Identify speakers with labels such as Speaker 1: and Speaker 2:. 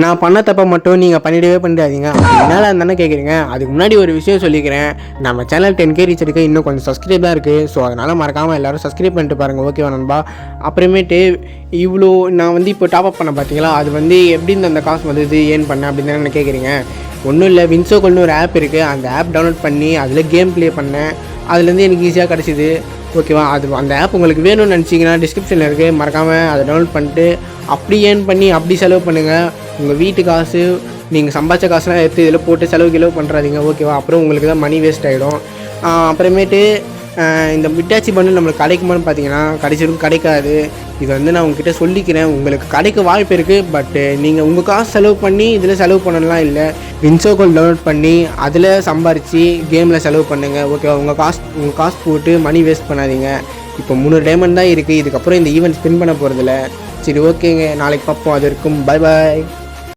Speaker 1: நான் பண்ண தப்பை மட்டும் நீங்கள் பண்ணிடவே பண்ணிடாதீங்க. என்னால் தானே கேட்குறீங்க. அதுக்கு முன்னாடி ஒரு விஷயம் சொல்லிக்கிறேன். நம்ம சேனல் 10K ரீச் இருக்குது, இன்னும் கொஞ்சம் சப்ஸ்கிரைப் தான் இருக்குது. ஸோ அதனால் மறக்காமல் எல்லோரும் சப்ஸ்கிரைப் பண்ணிட்டு பாருங்கள். ஓகேவா நண்பா? அப்புறமேட்டு இவ்வளோ நான் வந்து இப்போ டாப்அப் பண்ண பார்த்தீங்களா, அது வந்து எப்படி அந்த காசு வந்தது ஏன் பண்ணேன் அப்படின்னு தானே கேட்குறீங்க. ஒன்றும் இல்லை, வின்சோகோல்னு ஒரு ஆப் இருக்குது. அந்த ஆப் டவுன்லோட் பண்ணி அதில் கேம் ப்ளே பண்ணேன். அதுலேருந்து எனக்கு ஈஸியாக கிடச்சிது. ஓகேவா? அது அந்த ஆப் உங்களுக்கு வேணும்னு நினச்சிங்கன்னா டிஸ்கிரிப்ஷனில் இருக்குது, மறக்காமல் அதை டவுன்லோட் பண்ணிட்டு அப்படி ஏர்ன் பண்ணி அப்படி செலவு பண்ணுங்கள். உங்கள் வீட்டு காசு நீங்கள் சம்பாதிச்ச காசுலாம் எடுத்து இதில் போட்டு செலவு பண்ணுறாதீங்க. ஓகேவா? அப்புறம் உங்களுக்கு தான் மணி வேஸ்ட் ஆகிடும். அப்புறமேட்டு இந்த மிட்டாச்சி பண்டில் நம்மளுக்கு கிடைக்குமான்னு பார்த்தீங்கன்னா கடைசிவரைக்கும் கிடைக்காது. இது வந்து நான் உங்ககிட்ட சொல்லிக்கிறேன். உங்களுக்கு கிடைக்க வாய்ப்பு இருக்குது. பட்டு நீங்கள் உங்கள் காசு செலவு பண்ணி இதில் செலவு பண்ணலாம் இல்லை. வின்சோகோல் டவுன்லோட் பண்ணி அதில் சம்பாரித்து கேமில் செலவு பண்ணுங்கள். ஓகேவா? உங்கள் காசு போட்டு மணி வேஸ்ட் பண்ணாதீங்க. இப்போ 3 டைமண்ட் தான் இருக்குது. இதுக்கப்புறம் இந்த ஈவெண்ட் ஸ்பின் பண்ண போகிறதில்ல. சரி, ஓகேங்க, நாளைக்கு பார்ப்போம். அது இருக்கும். Bye bye.